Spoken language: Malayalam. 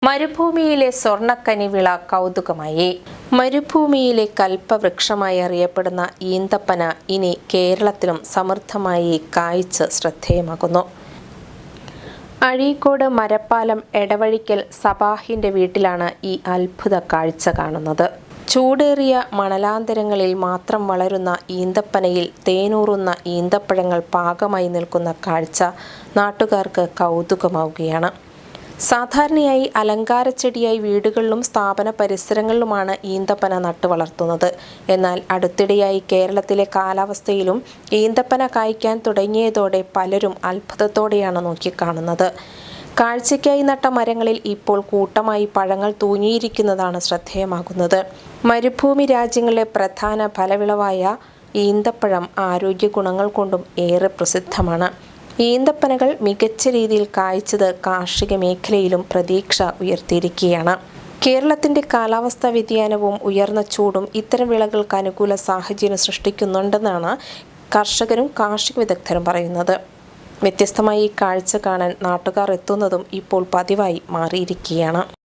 മരുഭൂമിയിലെ സ്വർണ്ണക്കനിവിള കൗതുകമായി. മരുഭൂമിയിലെ കൽപ്പവൃക്ഷമായി അറിയപ്പെടുന്ന ഈന്തപ്പന ഇനി കേരളത്തിലും സമൃദ്ധമായി കായ്ച്ച് ശ്രദ്ധേയമാകുന്നു. അഴീക്കോട് മരപ്പാലം എടവഴിക്കൽ സബാഹിന്റെ വീട്ടിലാണ് ഈ അത്ഭുത കാഴ്ച കാണുന്നത്. ചൂടേറിയ മണലാന്തരങ്ങളിൽ മാത്രം വളരുന്ന ഈന്തപ്പനയിൽ തേനൂറുന്ന ഈന്തപ്പഴങ്ങൾ പാകമായി നിൽക്കുന്ന കാഴ്ച നാട്ടുകാർക്ക് കൗതുകമാവുകയാണ്. സാധാരണയായി അലങ്കാരച്ചെടിയായി വീടുകളിലും സ്ഥാപന പരിസരങ്ങളിലുമാണ് ഈന്തപ്പന നട്ടു വളർത്തുന്നത്. എന്നാൽ അടുത്തിടെയായി കേരളത്തിലെ കാലാവസ്ഥയിലും ഈന്തപ്പന കായ്ക്കാൻ തുടങ്ങിയതോടെ പലരും അത്ഭുതത്തോടെയാണ് നോക്കിക്കാണുന്നത്. കാഴ്ചയ്ക്കായി നട്ട മരങ്ങളിൽ ഇപ്പോൾ കൂട്ടമായി പഴങ്ങൾ തൂങ്ങിയിരിക്കുന്നതാണ് ശ്രദ്ധേയമാകുന്നത്. മരുഭൂമി രാജ്യങ്ങളിലെ പ്രധാന ഫലവിളവായ ഈന്തപ്പഴം ആരോഗ്യ ഗുണങ്ങൾ കൊണ്ടും ഏറെ പ്രസിദ്ധമാണ്. ഈന്തപ്പനകൾ മികച്ച രീതിയിൽ കായ്ച്ചത് കാർഷിക മേഖലയിലും പ്രതീക്ഷ ഉയർത്തിയിരിക്കുകയാണ്. കേരളത്തിന്റെ കാലാവസ്ഥാ വ്യതിയാനവും ഉയർന്ന ചൂടും ഇത്തരം വിളകൾക്ക് അനുകൂല സാഹചര്യം സൃഷ്ടിക്കുന്നുണ്ടെന്നാണ് കർഷകരും കാർഷിക വിദഗ്ധരും പറയുന്നത്. വ്യത്യസ്തമായി ഈ കാഴ്ച കാണാൻ നാട്ടുകാർ എത്തുന്നതും ഇപ്പോൾ പതിവായി മാറിയിരിക്കുകയാണ്.